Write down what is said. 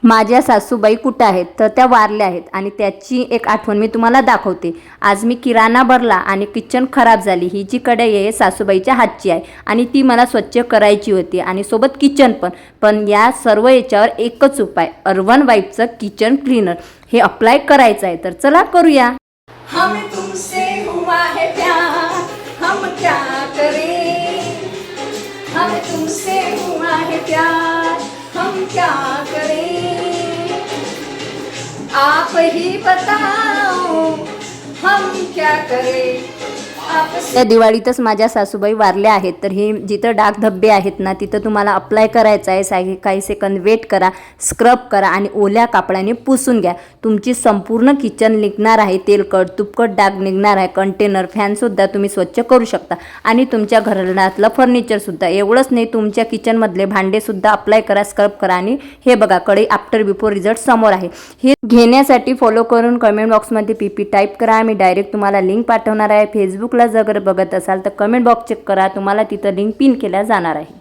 माझ्या सासूबाई कुठं आहेत तर त्या वारल्या आहेत आणि त्याची एक आठवण मी तुम्हाला दाखवते। आज मी किराणा भरला आणि किचन खराब झाली। ही जी कढई आहे सासूबाईच्या हातची आहे आणि ती मला स्वच्छ करायची होती आणि सोबत किचन पण या सर्व याच्यावर एकच उपाय, अर्बन वाईफचं किचन क्लीनर हे अप्लाय करायचं आहे। तर चला करूया। हमें तुमसे हुआ है प्यार, हम क्या करें। हमें तुमसे हुआ है प्यार, हम क्या करें। आप ही बताओ हम क्या करें। त्या दिवाळीतच माझ्या सासूबाई वारल्या आहेत। तर हे जिथं डाग धब्बे आहेत ना तिथं तुम्हाला अप्लाय करायचं आहे। काही सेकंद वेट करा, स्क्रब करा आणि ओल्या कापडाने पुसून घ्या। तुमची संपूर्ण किचन निघणार आहे, तेलकट तुपकट डाग निघणार आहे। कंटेनर फॅनसुद्धा तुम्ही स्वच्छ करू शकता आणि तुमच्या घरातलं फर्निचरसुद्धा। एवढंच नाही, तुमच्या किचनमधले भांडेसुद्धा अप्लाय करा, स्क्रब करा। आणि हे बघा कढई आफ्टर बिफोर रिझल्ट समोर आहे। हे घेण्यासाठी फॉलो करून कमेंट बॉक्समध्ये PP टाईप करा। मी डायरेक्ट तुम्हाला लिंक पाठवणार आहे। फेसबुकला जर बघत असाल तर कमेंट बॉक्स चेक करा, तुम्हाला तिथं लिंक पिन केल्या जाणार आहे।